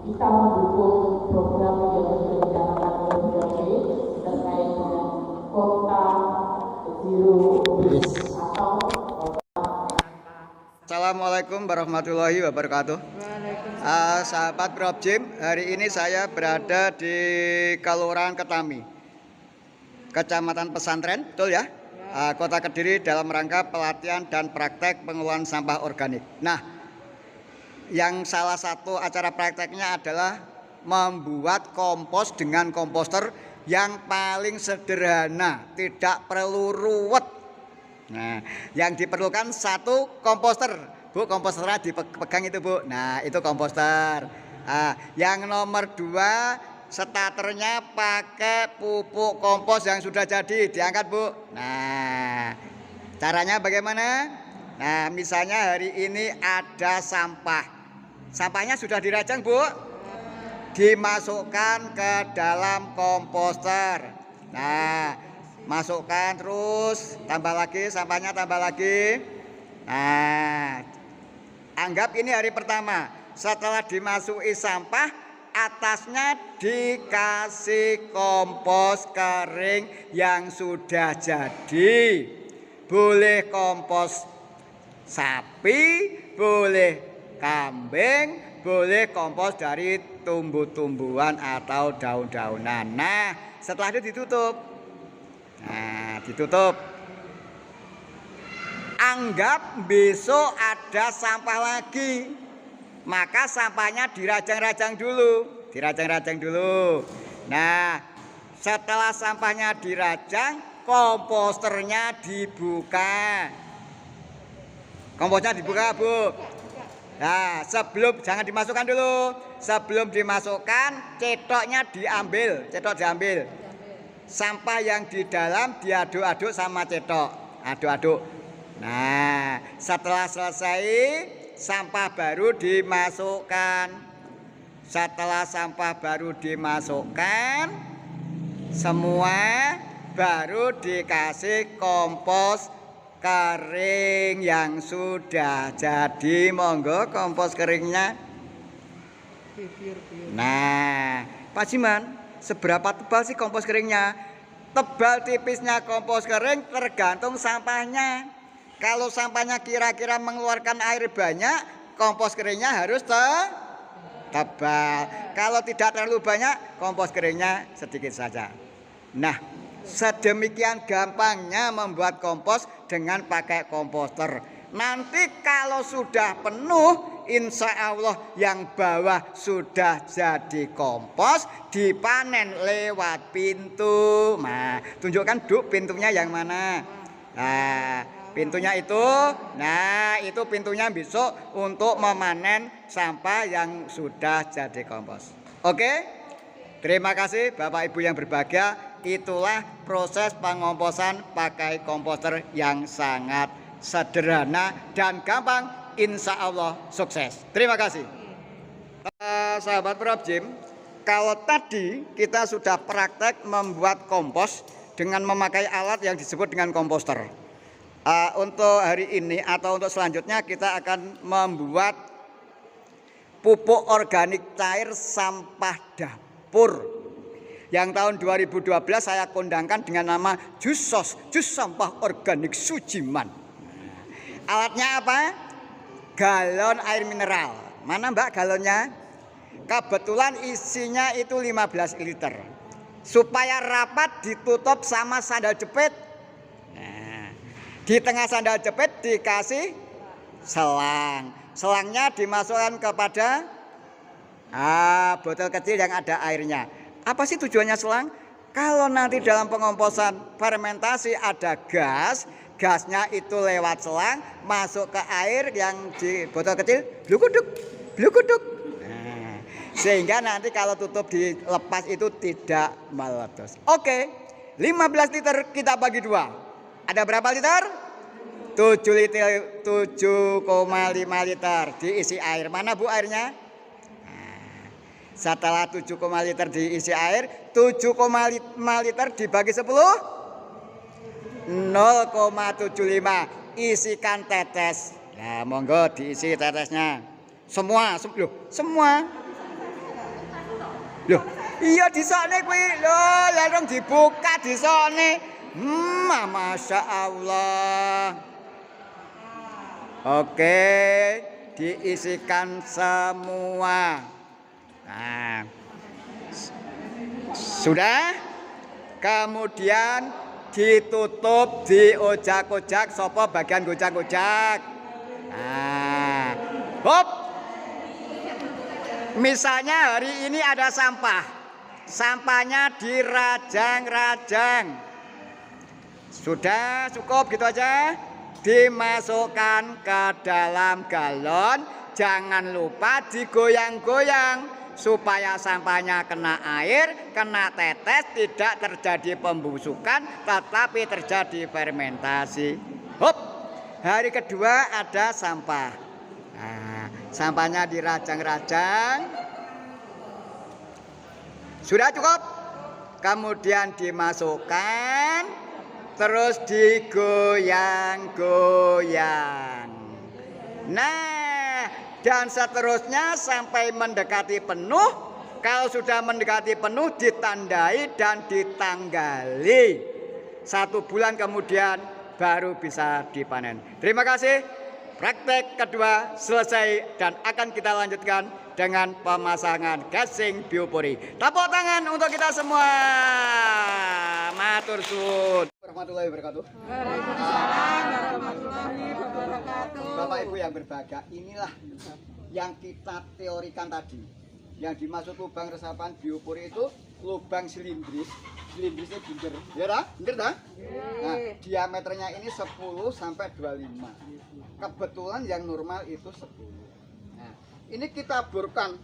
bisa mendukung program yang sudah dijalankan oleh BLT terkait dengan kota zero waste atau Assalamualaikum warahmatullahi wabarakatuh. Sahabat Probjim, hari ini saya berada di Kelurahan Ketami, Kecamatan Pesantren, betul ya? Kota Kediri, dalam rangka pelatihan dan praktek pengolahan sampah organik. Nah, yang salah satu acara prakteknya adalah membuat kompos dengan komposter yang paling sederhana, tidak perlu ruwet. Nah, yang diperlukan satu komposter, Bu, komposternya dipegang itu, Bu. Nah, itu komposter. Yang nomor 2, starternya pakai pupuk kompos yang sudah jadi, diangkat, Bu. Nah, caranya bagaimana? Nah, misalnya hari ini ada sampah. Sampahnya sudah dirajang, Bu. Dimasukkan ke dalam komposter. Nah, masukkan terus, tambah lagi sampahnya, tambah lagi. Nah, anggap ini hari pertama. Setelah dimasuki sampah, atasnya dikasih kompos kering yang sudah jadi. Boleh kompos sapi, boleh kambing, boleh kompos dari tumbuh-tumbuhan atau daun-daunan. Nah, setelah itu ditutup. Nah, ditutup. Anggap besok ada sampah lagi, maka sampahnya dirajang-rajang dulu, dirajang-rajang dulu. Nah, setelah sampahnya dirajang, komposternya dibuka. Komposnya dibuka, Bu. Nah, jangan dimasukkan dulu. Sebelum dimasukkan, cetoknya diambil, cetok diambil. Sampah yang di dalam diaduk-aduk sama cetok, aduk-aduk. Nah, setelah selesai, sampah baru dimasukkan. Setelah sampah baru dimasukkan, semua baru dikasih kompos kering yang sudah jadi. Monggo kompos keringnya. Nah, Pak Jiman, seberapa tebal sih kompos keringnya? Tebal tipisnya kompos kering tergantung sampahnya. Kalau sampahnya kira-kira mengeluarkan air banyak, kompos keringnya harus tebal. Kalau tidak terlalu banyak, kompos keringnya sedikit saja. Nah, sedemikian gampangnya membuat kompos dengan pakai komposter. Nanti kalau sudah penuh, insya Allah yang bawah sudah jadi kompos, dipanen lewat pintu. Nah, tunjukkan, Duk, pintunya yang mana? Nah, pintunya itu. Nah, itu pintunya besok untuk memanen sampah yang sudah jadi kompos. Oke? Terima kasih Bapak Ibu yang berbahagia. Itulah proses pengomposan pakai komposter yang sangat sederhana dan gampang. Insya Allah sukses. Terima kasih. Sahabat Probjim, kalau tadi kita sudah praktek membuat kompos dengan memakai alat yang disebut dengan komposter. Untuk hari ini atau untuk selanjutnya kita akan membuat pupuk organik cair sampah dapur yang tahun 2012 saya kondangkan dengan nama jus sampah organik Sujiman. Alatnya apa? Galon air mineral. Mana, Mbak, galonnya? Kebetulan isinya itu 15 liter. Supaya rapat ditutup sama sandal jepit. Nah, di tengah sandal jepit dikasih selang. Selangnya dimasukkan kepada botol kecil yang ada airnya. Apa sih tujuannya selang? Kalau nanti dalam pengomposan fermentasi ada gas, gasnya itu lewat selang masuk ke air yang di botol kecil, blukuduk, blukuduk. Nah, sehingga nanti kalau tutup dilepas itu tidak meletus. Oke, 15 liter kita bagi 2. Ada berapa liter? 7,5 liter diisi air. Mana, Bu, airnya? Setelah 7,5 liter diisi air, 7,5 liter dibagi 10, 0,75. Isikan tetes. Nah, monggo diisi tetesnya. Semua. Loh, iya disokne kuwi. Loh, ya dong dibuka disokne. Masya Allah. Oke, diisikan semua. Nah, sudah. Kemudian ditutup, diojak-ojak, sopo bagian gojak-gojak. Nah, hop. Misalnya hari ini ada sampah. Sampahnya dirajang-rajang. Sudah cukup gitu aja. Dimasukkan ke dalam galon. Jangan lupa digoyang-goyang. Supaya sampahnya kena air, kena tetes, tidak terjadi pembusukan, tetapi terjadi fermentasi. Hop. Hari kedua ada sampah. Nah, sampahnya dirajang-rajang. Sudah cukup. Kemudian dimasukkan, terus digoyang-goyang. Nah, dan seterusnya sampai mendekati penuh. Kalau sudah mendekati penuh ditandai dan ditanggali. 1 bulan kemudian baru bisa dipanen. Terima kasih. Praktek kedua selesai dan akan kita lanjutkan dengan pemasangan gasing biopori. Tepuk tangan untuk kita semua. Matur suwun. Warahmatullahi wabarakatuh. Bapak Ibu yang berbahagia, inilah yang kita teorikan tadi. Yang dimaksud lubang resapan biopori itu lubang silindris. Silindrisnya bunder, ya dah? Bunder dah? Nah, diameternya ini 10 sampai 25. Kebetulan yang normal itu 10. Nah, ini kita borkan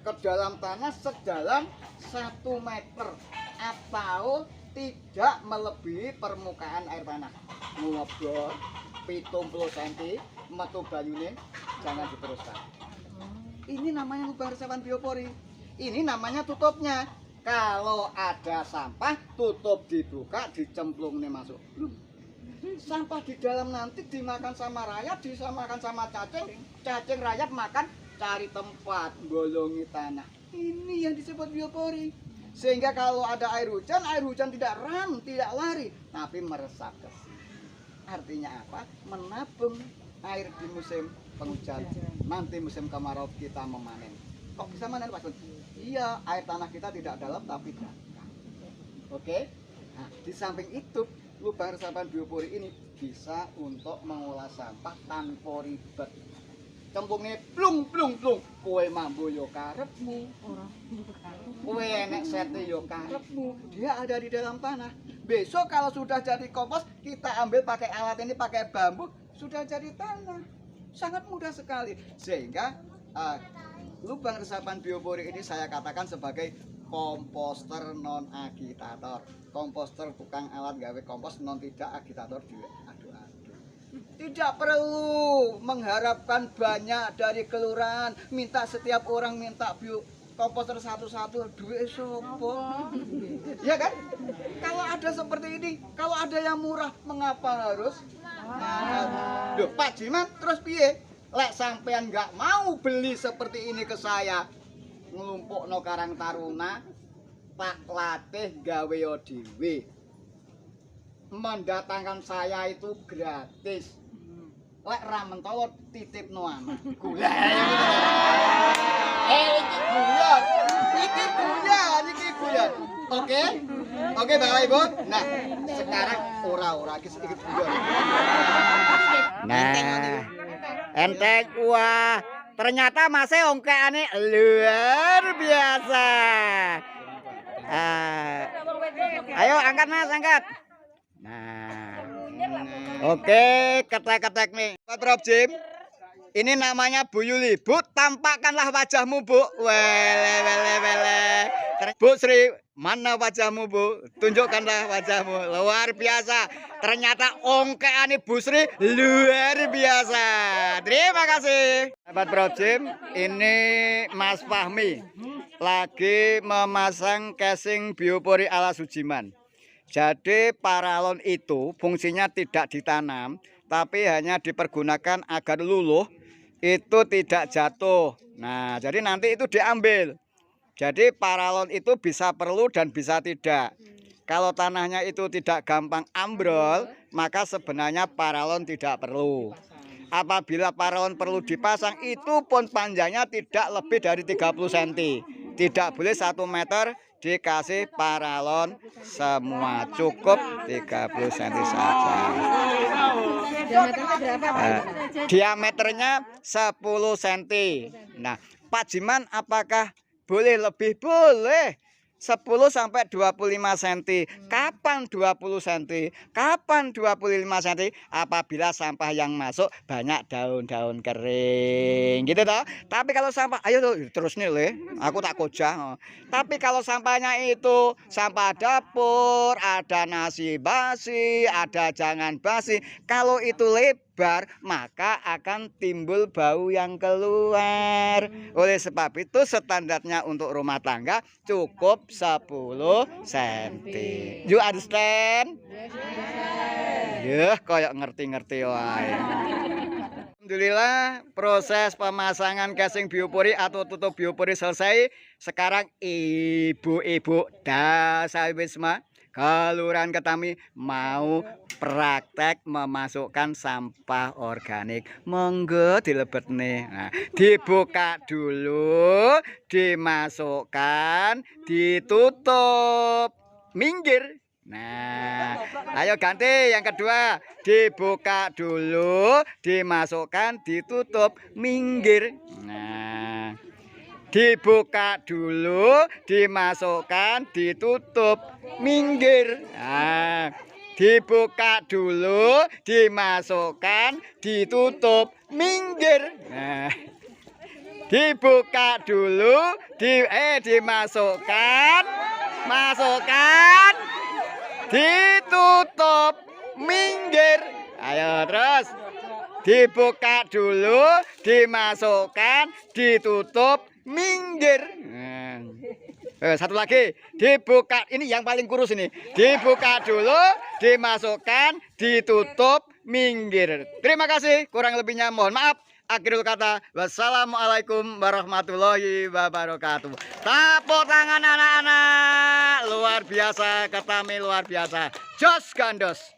ke dalam tanah sedalam 1 meter atau tidak melebihi permukaan air tanah. Ngobrol 70 cm, metu banyune, jangan diteruskan. Ini namanya lubang resapan biopori. Ini namanya tutupnya. Kalau ada sampah, tutup dibuka, dicemplung nih masuk. Sampah di dalam nanti dimakan sama rayap, disamakan sama cacing. Cacing rayap makan, cari tempat, bolongi tanah. Ini yang disebut biopori. Sehingga kalau ada air hujan tidak ram, tidak lari, tapi meresap ke sini. Artinya apa? Menabung air di musim penghujan. Nanti musim kemarau kita memanen. Kok bisa manen Pak Gun? Iya, air tanah kita tidak dalam tapi dangkal. Oke? Nah, di samping itu, lubang resapan biopori ini bisa untuk mengolah sampah tanpa ribet. Cemplungnya plung. Kowe mambu yo karepmu. Kowe enek sete yo karepmu. Dia ada di dalam tanah. Besok kalau sudah jadi kompos, kita ambil pakai alat ini, pakai bambu, sudah jadi tanah. Sangat mudah sekali. Sehingga lubang resapan biopori ini saya katakan sebagai komposter non agitator. Komposter tukang alat gawe kompos, non tidak agitator diaduk-aduk. Tidak perlu mengharapkan banyak dari kelurahan, minta setiap orang minta komposter satu-satu, duit sopo. Ya kan? Kalau ada seperti ini, kalau ada yang murah, mengapa harus mahal? Duh, Pak Jiman terus piye? Lek sampean nggak mau beli seperti ini ke saya, ngelumpukno Karang Taruna, tak latih gawe dhewe. Mendatangkan saya itu gratis. Lek ra mentolo titipno anak. Gula. Iki guyon. Iki guyon. Oke? Oke Bapak Ibu. Nah, sekarang ora iki sedikit guyon. Nah. Enteng, wah, ternyata masih ongkeane luar biasa. Ayo angkat Mas, angkat. Nah, oke, ketek-ketek nih. Pak Prof Jim, ini namanya Bu Yuli. Bu, tampakkanlah wajahmu, Bu. Wele. Bu Sri, mana wajahmu, Bu? Tunjukkanlah wajahmu. Luar biasa. Ternyata ongkeane Bu Sri luar biasa. Terima kasih. Sahabat Prof Jim, ini Mas Fahmi lagi memasang casing biopori ala Sujiman. Jadi paralon itu fungsinya tidak ditanam, tapi hanya dipergunakan agar luluh, itu tidak jatuh. Nah, jadi nanti itu diambil. Jadi paralon itu bisa perlu dan bisa tidak. Kalau tanahnya itu tidak gampang ambrol, maka sebenarnya paralon tidak perlu. Apabila paralon perlu dipasang, itu pun panjangnya tidak lebih dari 30 cm. Tidak boleh 1 meter dikasih paralon semua, cukup 30 cm saja. Diameternya berapa, Pak? Diameternya 10 cm. Nah, Pak Jiman apakah boleh lebih? Boleh. 10 sampai 25 cm. Kapan 20 cm? Kapan 25 cm? Apabila sampah yang masuk banyak daun-daun kering. Gitu toh. Tapi kalau sampah, ayo tuh terus nih le, aku tak kojah. Tapi kalau sampahnya itu sampah dapur, ada nasi basi, ada jangan basi. Kalau itu lebar, maka akan timbul bau yang keluar. Oleh sebab itu standarnya untuk rumah tangga cukup 10 cm. You understand? Ya, kayak ngerti-ngerti wae. Alhamdulillah proses pemasangan casing biopori atau tutup biopori selesai. Sekarang ibu-ibu Dasawisma Kelurahan Ketami mau praktek memasukkan sampah organik. Monggo dilebet nih. Nah, dibuka dulu, dimasukkan, ditutup, minggir. Nah, ayo ganti yang kedua. Dibuka dulu, dimasukkan, ditutup, minggir. Nah, dibuka dulu, dimasukkan, ditutup, minggir. Nah, dibuka dulu, dimasukkan, ditutup, minggir. Nah, dibuka dulu, dimasukkan, masukkan, ditutup, minggir. Ayo terus. Dibuka dulu, dimasukkan, ditutup, minggir. Satu lagi, dibuka, ini yang paling kurus ini. Dibuka dulu, dimasukkan, ditutup, minggir. Terima kasih, kurang lebihnya mohon maaf. Akhirul kata, wassalamualaikum warahmatullahi wabarakatuh. Tepuk tangan anak-anak, luar biasa, Ketami luar biasa. Jos gandos.